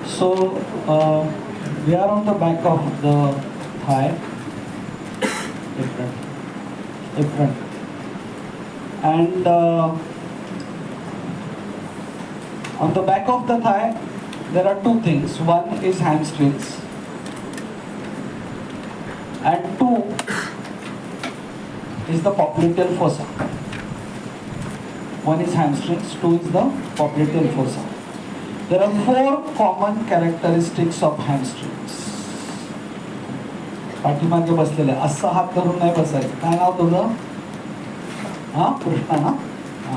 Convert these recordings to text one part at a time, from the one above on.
So we are on the back of the thigh, different, and on the back of the thigh there are two things. One is hamstrings, and two is the popliteal fossa. One is hamstrings, two is the popliteal fossa. There are four common characteristics of hamstrings. पाठीमागे बसलेले असा हात धरून नाही बसायचं. काय नाव तुझं? हा, कृष्णा ना? हा.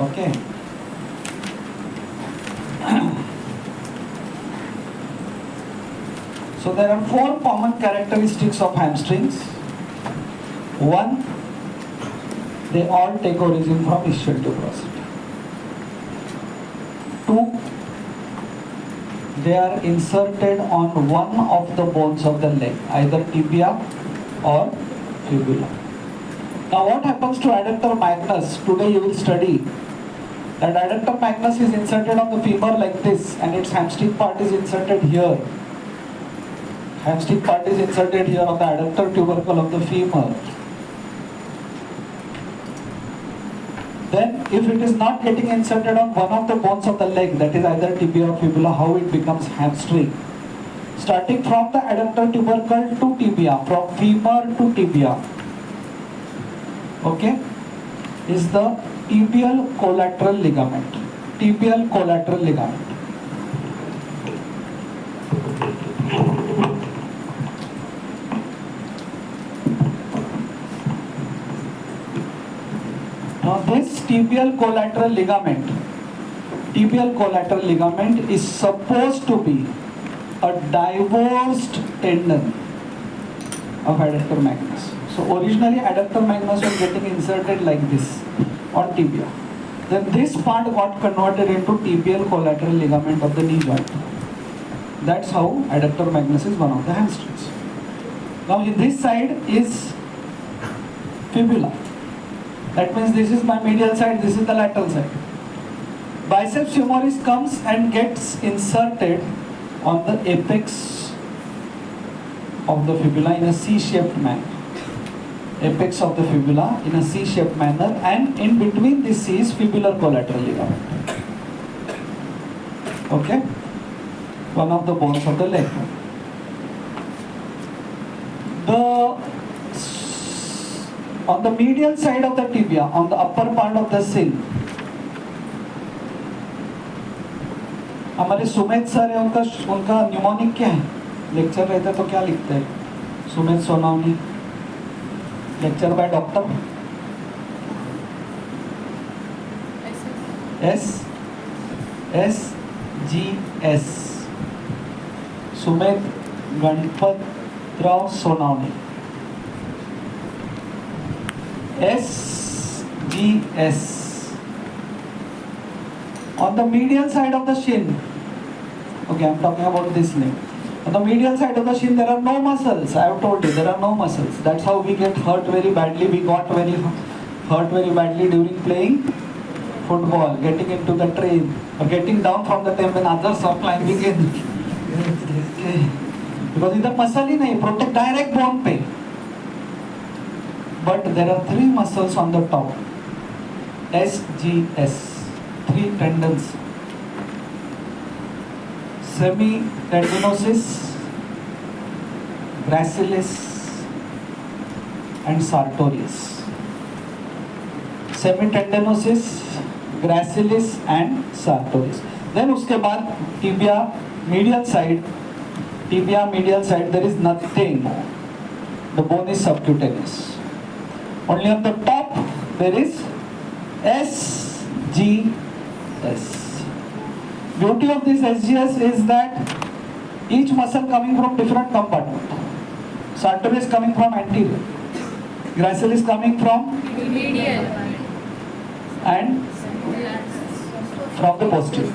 Okay. So there are four common characteristics of hamstrings. One, they all take origin from ischial tuberosity. Two, they are inserted on one of the bones of the leg, either tibia or fibula. Now what happens to adductor magnus? Today you will study that adductor magnus is inserted on the femur like this, and its hamstring part is inserted here. Hamstring part is inserted here on the adductor tubercle of the femur. Then if it is not getting inserted on one of the bones of the leg, that is either tibia or fibula, how it becomes hamstring? Starting from the adductor tubercle to tibia, from femur to tibia, okay, is the tibial collateral ligament. Tibial collateral ligament. Now this tibial collateral ligament is supposed to be a divorced tendon of adductor magnus. So originally adductor magnus was getting inserted like this on tibia. Then this part got converted into tibial collateral ligament of the knee joint. That's how adductor magnus is one of the hamstrings. Now this side is fibula. That means this is my medial side, this is the lateral side. Biceps femoris comes and gets inserted on the apex of the fibula in a C-shaped manner. Apex of the fibula in a C-shaped manner, and in between this C is fibular collateral ligament. Okay? One of the bones of the leg. On the medial side of the tibia, on the upper part of the shin, हमारे Sumedh sir है, उनका mnemonic क्या है? Lecture रहता तो क्या लिखते हैं? Sumedh Sonawane, lecture by doctor SGS, Sumedh Ganpatrao Sonawane. SGS. On the medial side of the shin, okay, I'm talking about this leg. On the medial side of the shin, there are no muscles. I have told you, there are no muscles. That's how we get hurt very badly. We got hurt very badly during playing football, getting into the train, or getting down from the train when others are climbing in. Because इधर muscle ही नहीं, protect direct bone पे. But there are three muscles on the top. SGS. Three tendons. Semitendinosus, gracilis, and sartorius. Semitendinosus, gracilis, and sartorius. Then उसके बाद tibia medial side, there is nothing. The bone is subcutaneous. Only on the top there is SGS. Beauty of this SGS is that each muscle coming from different compartment. Sartorius coming from anterior, gracilis coming from medial, and from the posterior.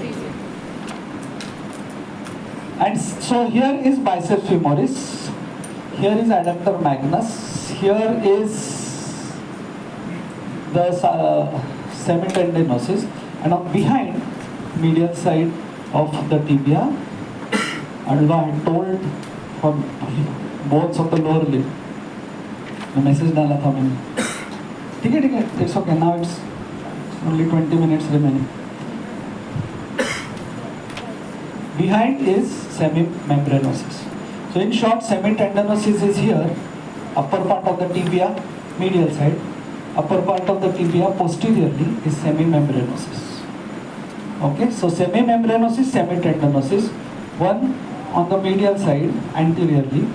And so here is biceps femoris, here is adductor magnus, here is the semitendinosus, and on behind medial side of the tibia. Although I had told for bones of the lower limb, मैं message डाला था मैंने. ठीक है, it's okay. Now it's only 20 minutes remaining. Behind is semimembranosus. So in short, semitendinosus is here, upper part of the tibia, medial side. Upper part of the tibia posteriorly is semimembranosus. Okay, so semimembranosus, semitendinosus, one on the medial side anteriorly,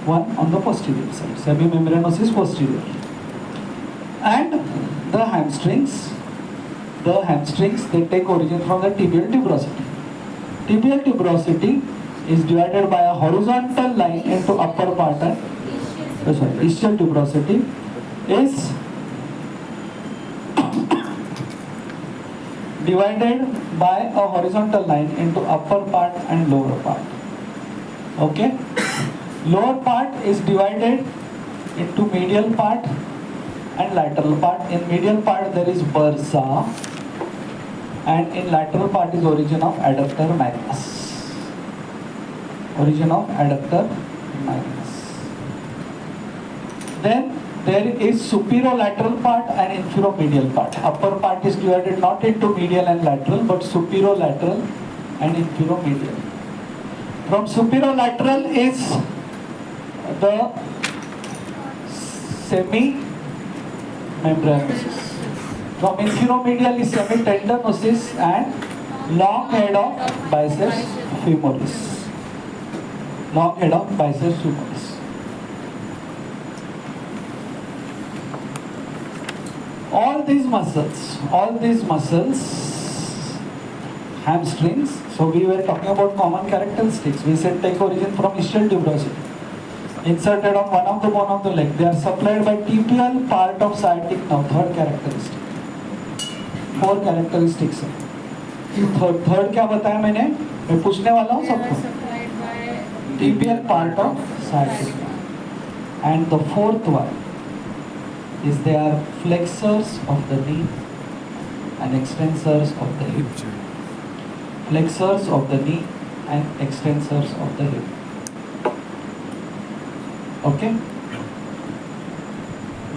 one on the posterior side. Semimembranosus posteriorly. And the hamstrings, they take origin from the tibial tuberosity. Tibial tuberosity is divided by a horizontal line into upper part and ischial tuberosity is divided by a horizontal line into upper part and lower part. Okay? Lower part is divided into medial part and lateral part. In medial part there is bursa, and in lateral part is origin of adductor magnus. Origin of adductor magnus. Then there is superolateral part and infерomedial part. Upper part is divided not into medial and lateral, but superolateral and infерomedial. From superolateral is the semimembranosus. From infерomedial is semitendinosus and long head of biceps femoris. Long head of biceps femoris. All these muscles, hamstrings. So we were talking about common characteristics. We said take origin from ischial tuberosity. Inserted on one of the bone of the leg. They are supplied by tibial part of sciatic nerve. Third characteristic. 4 characteristics है. Third क्या बताया मैंने? मैं पूछने वाला हूँ सबको. Tibial part of sciatic nerve. And the fourth one is they are flexors of the knee and extensors of the hip. Flexors of the knee and extensors of the hip. Okay?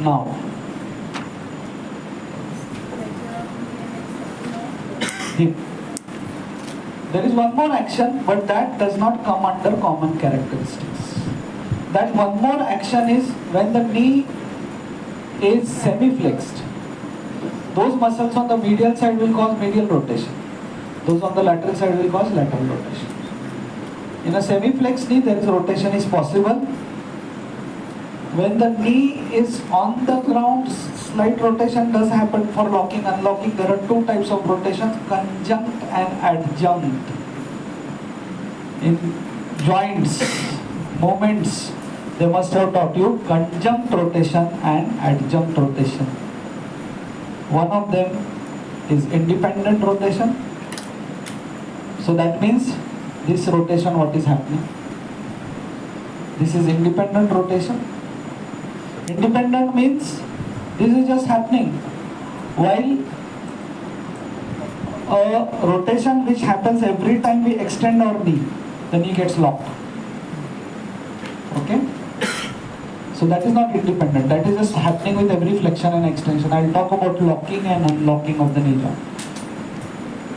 Now, hip. There is one more action, but that does not come under common characteristics. That one more action is when the knee is semi-flexed. Those muscles on the medial side will cause medial rotation. Those on the lateral side will cause lateral rotation. In a semi-flexed knee, there is rotation is possible. When the knee is on the ground, slight rotation does happen for locking, unlocking. There are 2 types of rotations, conjunct and adjunct. In joints, movements, they must have taught you conjunct rotation and adjunct rotation. One of them is independent rotation. So that means this rotation, what is happening? This is independent rotation. Independent means this is just happening while a rotation which happens every time we extend our knee, the knee gets locked. Okay? So that is not independent. That is just happening with every flexion and extension. I will talk about locking and unlocking of the knee joint.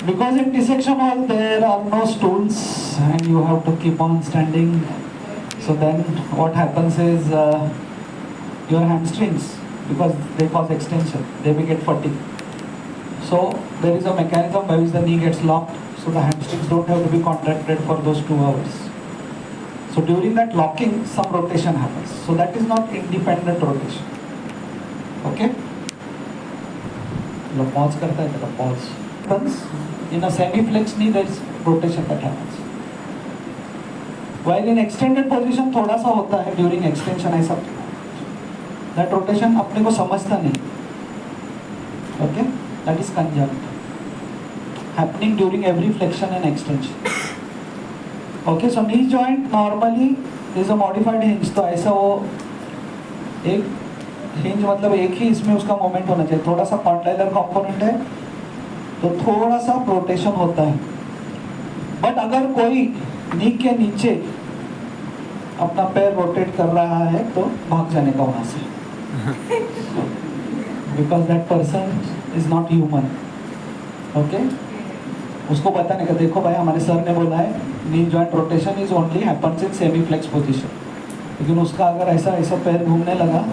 Because in dissection hall there are no stools and you have to keep on standing. So then what happens is your hamstrings, because they cause extension, they may get fatigue. So there is a mechanism by which the knee gets locked, so the hamstrings don't have to be contracted for those 2 hours. So during that locking, some rotation happens. So that is not independent rotation. Okay? Pause karta hai, pause. Happens in a semi-flexed knee, there is rotation that happens. While in extended position, थोड़ा सा होता है during extension ऐसा. That rotation अपने को समझता नहीं. Okay? That is conjunct. Happening during every flexion and extension. Okay, so knee joint normally is a modified hinge. तो ऐसा वो एक hinge मतलब एक ही इसमें उसका मोमेंट होना चाहिए. थोड़ा सा कॉन्टाइलर कंपोनेंट है तो थोड़ा सा रोटेशन होता है. बट अगर कोई नी के नीचे अपना पैर रोटेट कर रहा है तो भाग जाने का वहां से, because that person is not human. Okay, उसको बताने का, देखो भाई हमारे सर ने बोला है knee joint rotation is only happens in semi flex position, लेकिन उसका अगर ऐसा ऐसा पैर घूमने लगा.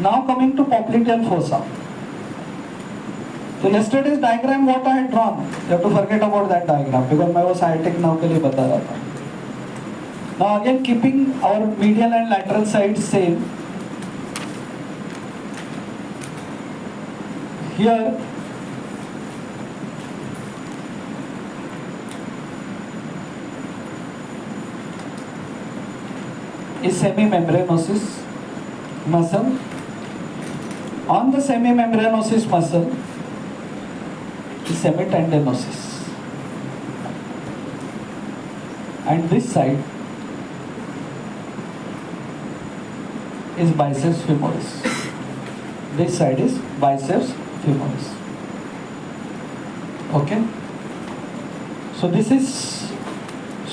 Now coming to popliteal fossa. So yesterday's diagram what I had drawn, you have to forget about that diagram because मैं वो sciatic nerve के लिए बता रहा था. Now again keeping our medial and lateral sides same. Here is semimembranosus muscle. On the semimembranosus muscle is semitendinosus, and this side is biceps femoris. This side is biceps femoris. Okay, so this is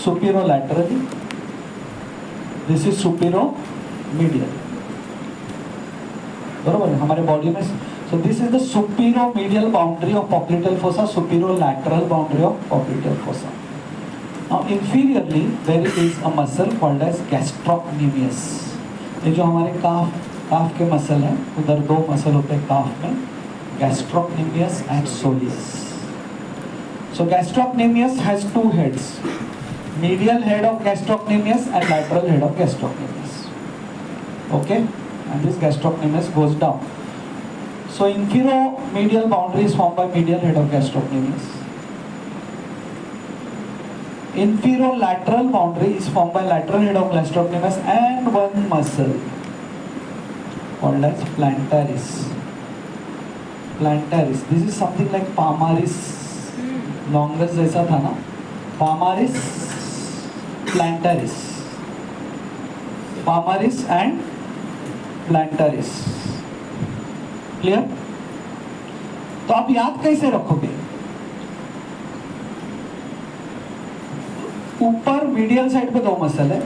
superolaterally, this is superomedial. बरोबर है हमारे body में. So this is the superomedial boundary of popliteal fossa, superolateral boundary of popliteal fossa. Now inferiorly there is a muscle called as gastrocnemius. ये जो हमारे काफ के muscle हैं, उधर दो मसल होते हैं काफ में, gastrocnemius and Solis. So gastrocnemius has two heads, medial head of gastrocnemius and lateral head of gastrocnemius. Okay, and this gastrocnemius goes down. So infero-medial boundary is formed by medial head of gastrocnemius. Infero-lateral boundary is formed by lateral head of gastrocnemius and one muscle called as plantaris. Plantaris. This is something like palmaris. Longus जैसा था ना, palmaris. Plantaris, palmaris and plantaris. Clear? तो आप याद कैसे रखोगे? ऊपर medial side पे दो मसल है,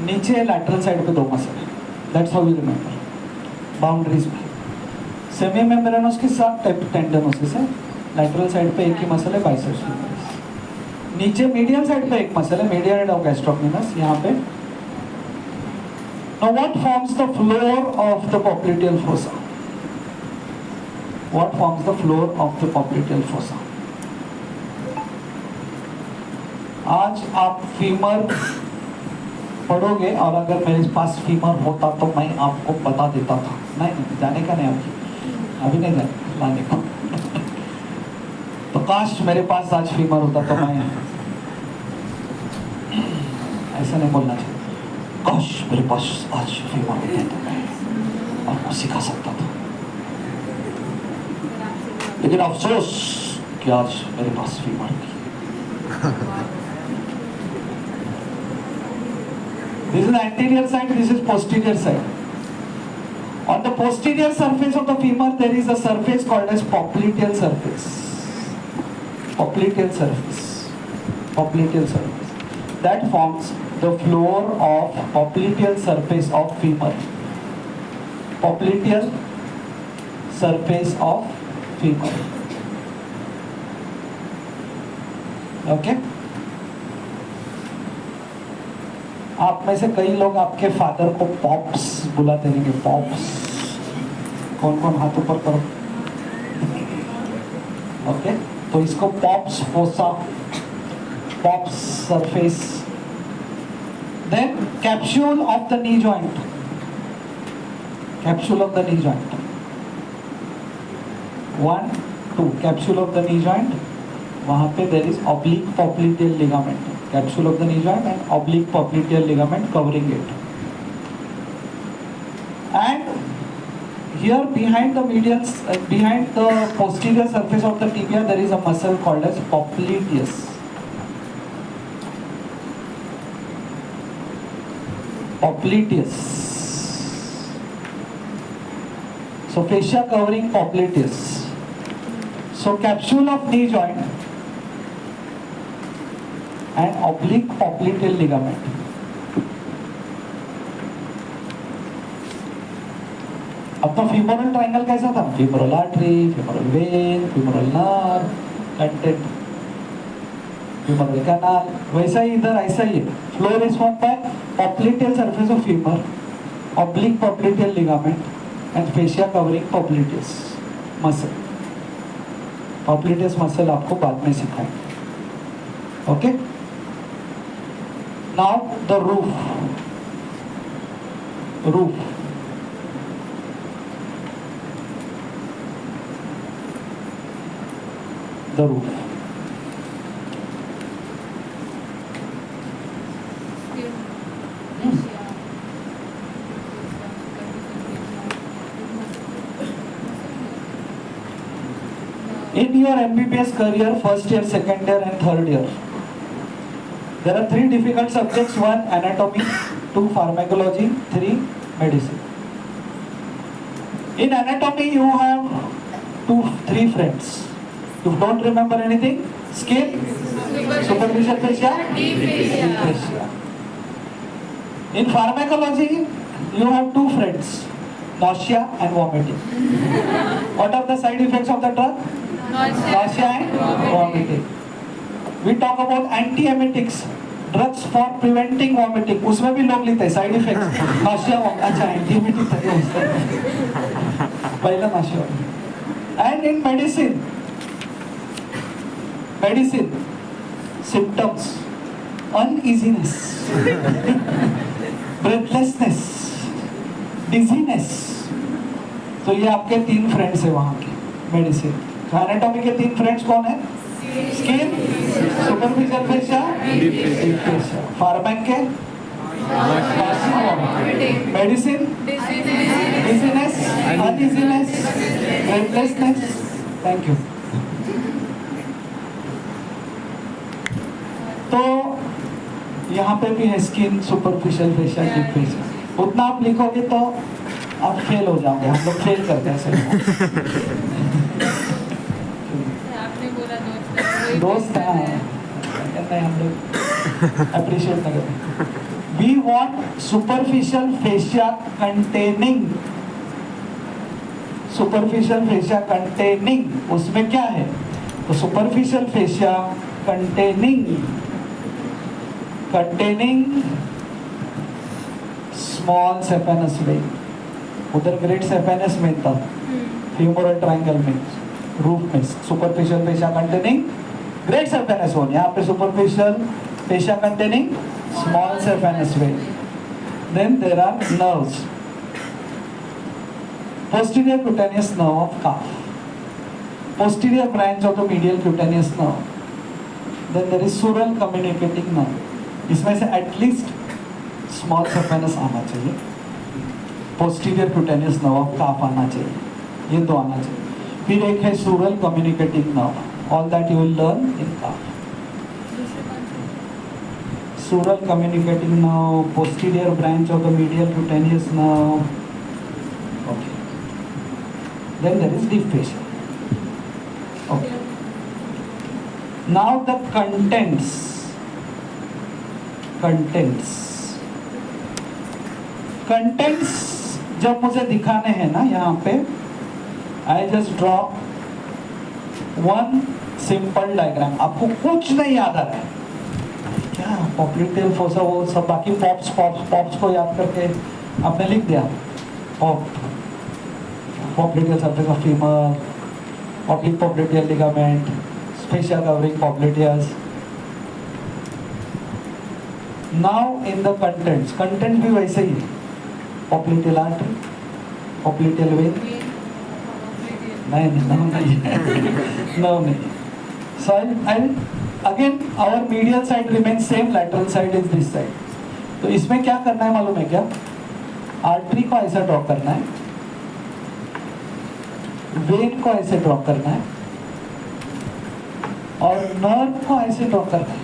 नीचे लैटरल साइड पे दो मसल है. That's how you remember. Boundaries में सेमी मेम्ब्रेनोस के साथ टेंडनोसिस है, लैटरल साइड पे एक ही मसल है, बाइसेप्स femoris. नीचे मीडियल साइड पे एक मसल है, मीडियल हेड ऑफ गैस्ट्रोक्नेमस यहाँ पे. Now what forms the floor of the popliteal fossa? What forms the floor of the popliteal fossa? आज आप फीमर पढ़ोगे और अगर मेरे पास फीमर होता तो मैं आपको बता देता था. नहीं जाने का नहीं, अभी नहीं जाने लाने का. तो काश मेरे पास आज फीमर होता तो मैं, ऐसा नहीं बोलना चाहिए, काश मेरे पास आज फीमर होता तो मैं आपको सिखा सकता था, लेकिन अफसोस कि आज मेरे पास फीमर नहीं. This is the anterior side, this is posterior side. On the posterior surface of the femur there is a surface called as popliteal surface. Popliteal surface. Popliteal surface. That forms the floor of popliteal surface of femur. Popliteal surface of femur. Okay? आप में से कई लोग आपके father को pops बुलाते रहेंगे. Pops कौन कौन हाथ ऊपर करो. ओके, तो इसको pops fossa, pops surface. Then capsule of the knee joint. Capsule of the knee joint 1, 2. Capsule of the knee joint, वहां पे there is oblique popliteal ligament. Capsule of the knee joint and oblique popliteal ligament covering it. And here behind the posterior surface of the tibia there is a muscle called as popliteus. Popliteus. So fascia covering popliteus. So capsule of knee joint and oblique popliteal ligament. अपना femoral triangle कैसा था? Femoral artery, femoral vein, femoral nerve, content, femoral canal. वैसा ही इधर ऐसा ही है. Flow is formed by popliteal surface of femur, oblique popliteal ligament, and fascia covering popliteus muscle. Popliteus muscle आपको बाद में सिखाएंगे. Okay? Now the roof. The roof. In your MBBS career, first year, second year and third year, there are 3 difficult subjects. 1 anatomy, 2 pharmacology, 3 medicine. In anatomy you have 3 friends. You don't remember anything? Skin, superficial fascia, deep fascia. In pharmacology you have 2 friends, nausea and vomiting. What are the side effects of the drug? Nausea and vomiting. We talk about antiemetics, drugs for preventing vomiting. उसमें भी लोग लिखते हैं side effects. Nausea, अच्छा antiemetic तक होता है. पहला nausea. And in medicine, symptoms, uneasiness, breathlessness, dizziness. तो ये आपके 3 फ्रेंड्स है वहाँ के मेडिसिन. एनाटॉमी के 3 फ्रेंड्स कौन है? Skin, superficial fascia, deep fascia. फार्मैक के medicine, dizziness, uneasiness, breathlessness. Thank you. तो यहाँ पे भी है skin, superficial fascia, deep fascia. उतना आप लिखोगे तो आप फेल हो जाओगे. हम लोग फेल करते हैं सर. दोस्त हैं हम लोग अप्रिशिएट नहीं करते. We want superficial fascia containing. उसमें क्या है? तो superficial fascia containing small saphenous vein. उधर ग्रेट सेफेनस में था, फ्यूमरल ट्रायंगल में, रूफ में. Superficial fascia containing great saphenous vein. यहाँ पे superficial fascia containing small saphenous vein. Then there are nerves. posterior cutaneous nerve of calf, posterior branch of the medial cutaneous nerve. Then there is sural communicating nerve. इसमें से at least small saphenous आना चाहिए. Posterior cutaneous nerve of calf आना चाहिए. ये 2 आना चाहिए. फिर एक है sural communicating nerve. All that you will learn in calf. Sural communicating nerve, posterior branch of the medial cutaneous nerve. Okay. Then there is deep fascia. Okay. Now the contents जब मुझे दिखाने हैं ना, यहाँ पे I just draw 1 simple diagram. आपको कुछ नहीं याद आ रहा है क्या? पॉप्लिटेल फोसा, वो सब बाकी पॉप्स को याद करके आपने लिख दिया. Popliteal surface of femur, oblique popliteal ligament, fascia covering popliteus. Now in the contents भी वैसे ही है. popliteal artery, popliteal vein. नहीं. So I'll again our medial side remains same, lateral side is this side. तो इसमें क्या करना है मालूम है क्या? आर्टरी को ऐसा ड्रॉ करना है, वेन को ऐसे ड्रॉ करना है और नर्व को ऐसे ड्रॉ करना है.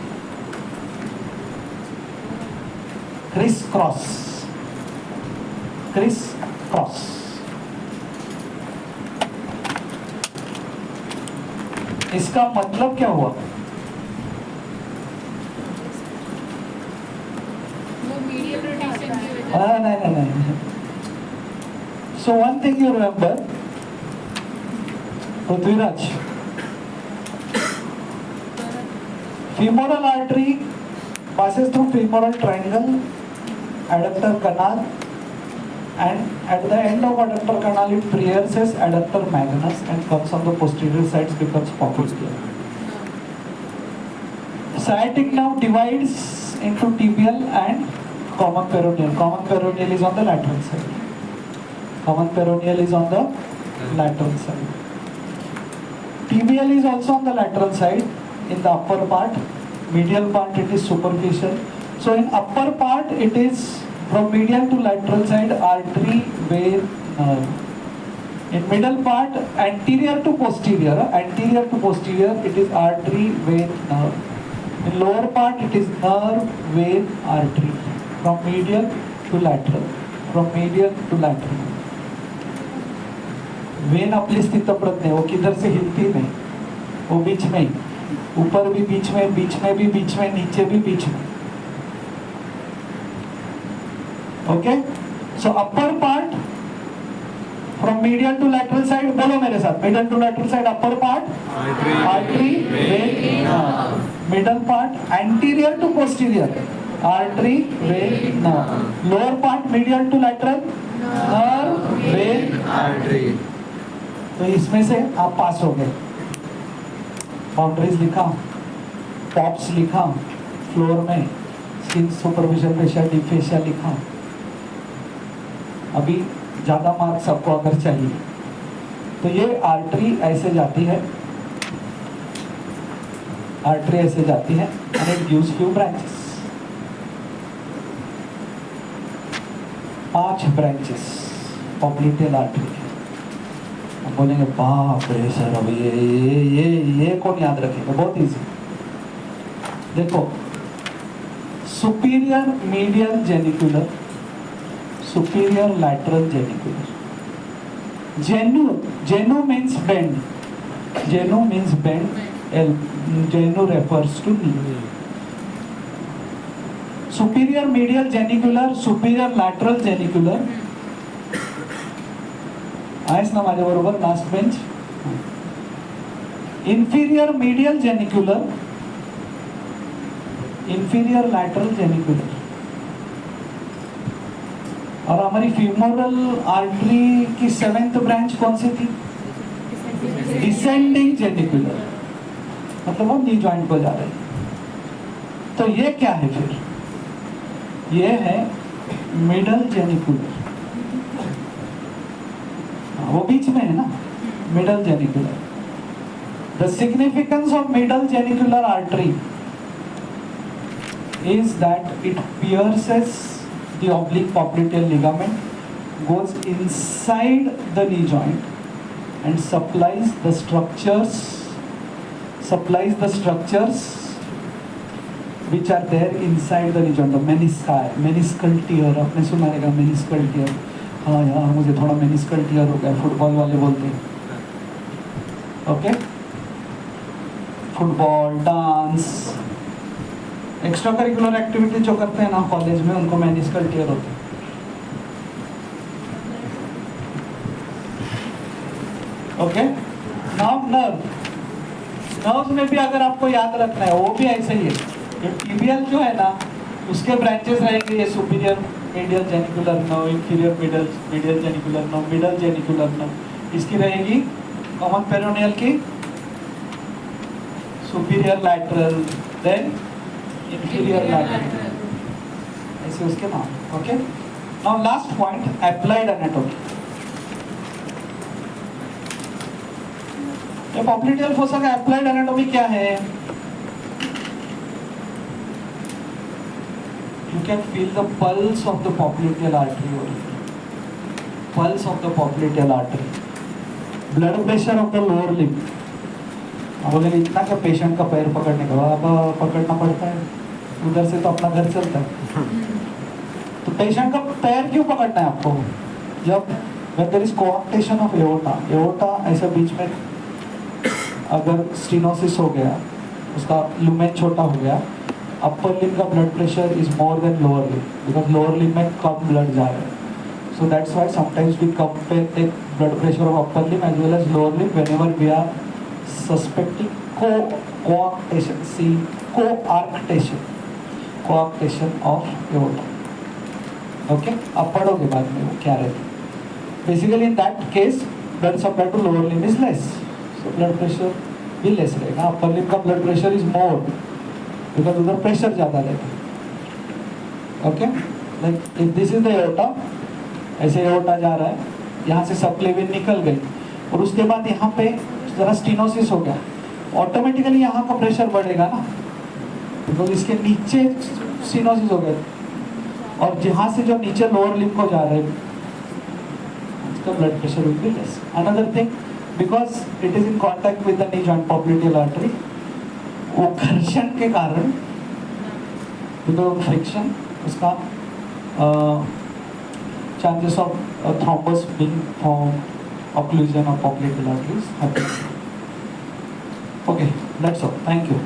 Criss cross. इसका मतलब क्या हुआ? नहीं. So one thing you remember, Prithviraj, femoral artery passes through femoral triangle, adductor canal, and at the end of adductor canal it pierces adductor magnus and comes on the posterior sides, becomes popliteal. Sciatic nerve divides into tibial and common peroneal. Common peroneal is on the lateral side. Common peroneal is on the lateral side. Tibial is also on the lateral side in the upper part. Medial part it is superficial. So in upper part it is from medial to lateral side artery, vein, nerve. In middle part anterior to posterior it is artery, vein, nerve. In lower part it is nerve, vein, artery. From medial to lateral. From medial to lateral. When अपनी स्थित प्रज्ञा, वो किधर से हिलती नहीं, वो बीच में ही, ऊपर भी बीच में भी बीच में, नीचे भी बीच में. Okay, so upper part from medial to lateral side, बोलो मेरे साथ, middle to lateral side, upper part artery, vein, nerve. Middle part anterior to posterior, artery, vein, nerve. Lower part medial to lateral, nerve, vein, artery. तो इसमें से आप पास हो गए. Boundaries लिखा, टॉप्स लिखा, फ्लोर में skin superficial facial, deep facial लिखा. अभी ज़्यादा मार्क्स आपको अगर चाहिए तो ये आर्टरी ऐसे जाती है, आर्टरी ऐसे जाती है and it gives few branches. 5 branches popliteal artery. हम बोलेंगे बाप रे सर, अब ये कौन याद रखेगा? बहुत इजी. देखो, superior medial genicular, superior lateral genicular. Genu means bend, genu means bend, genu refers to knee. Superior medial genicular, superior lateral genicular. आहेस ना माझ्या बरोबर last bench? Inferior medial genicular, inferior lateral genicular. और हमारी femoral artery की 7th branch कौन सी थी? Descending genicular. मतलब हम नी जॉइंट को जा रहे हैं. तो ये क्या है फिर? ये है मिडल जेनिकुलर. वो बीच में है ना, middle genicular. The significance of middle genicular artery is that it pierces the oblique popliteal ligament, goes inside the knee joint and supplies the structures which are there inside the knee joint. The meniscal tear, आपने सुना रहेगा meniscal tear. हाँ यार, मुझे थोड़ा meniscal tier हो गया, football वाले बोलते हैं. Okay, football, dance, extra curricular activity जो करते हैं ना कॉलेज में, उनको मेनिस्कल टियर होते हैं. ओके, नाउ नर्व में भी अगर आपको याद रखना है, वो भी ऐसे ही है. जो टिबियल जो है ना, उसके ब्रांचेस रहेंगे. ये superior medial genicular nerve, inferior medial genicular nerve, middle genicular nerve. इसकी रहेगी कॉमन पेरोनियल की superior lateral, then inferior lateral, ऐसे उसके नाम. Okay, now last point, applied anatomy. ये पॉप्लिटियल फोसा का एप्लाइड एनाटॉमी क्या है? You can feel the pulse of the popliteal artery over here. Pulse of the popliteal artery. Blood pressure of the lower limb. अब अगर इतना का patient का पैर पकड़ने का पकड़ना पड़ता है, उधर से तो अपना घर चलता है. तो पेशेंट का पैर क्यों पकड़ना है आपको? जब when there is coarctation of aorta ऐसा बीच में अगर स्टीनोसिस हो गया, उसका लुमेन छोटा हो गया, अपर लिम्ब का blood pressure is more than lower limb, because lower limb में कम ब्लड जा रहा है. So that's why sometimes we compare take blood pressure of upper limb as well as lower limb whenever we are suspecting coarctation. See, coarctation of aorta. Okay, अब पढ़ोगे बाद में वो क्या रहता है. Basically in that case, blood supply to lower limb is less, so blood pressure भी less रहेगा. Upper limb का blood pressure is more because उधर pressure ज़्यादा रहता है. Okay, like if this is the aorta, ऐसे एओर्टा जा रहा है, यहाँ से सबक्लेविन निकल गई और उसके बाद यहाँ पे जरा स्टीनोसिस हो गया, ऑटोमेटिकली यहाँ का प्रेशर बढ़ेगा ना, बिकॉज इसके नीचे स्टीनोसिस हो गया और जहाँ से जो नीचे लोअर लिम्ब को जा रहा है उसका blood pressure will be less. Another thing, because it is in contact with the knee joint popliteal artery, वो घर्षण के कारण बिकॉज फ्रिक्शन उसका chances of thrombus being formed, occlusion of popliteal arteries happen. Okay, that's all. Thank you.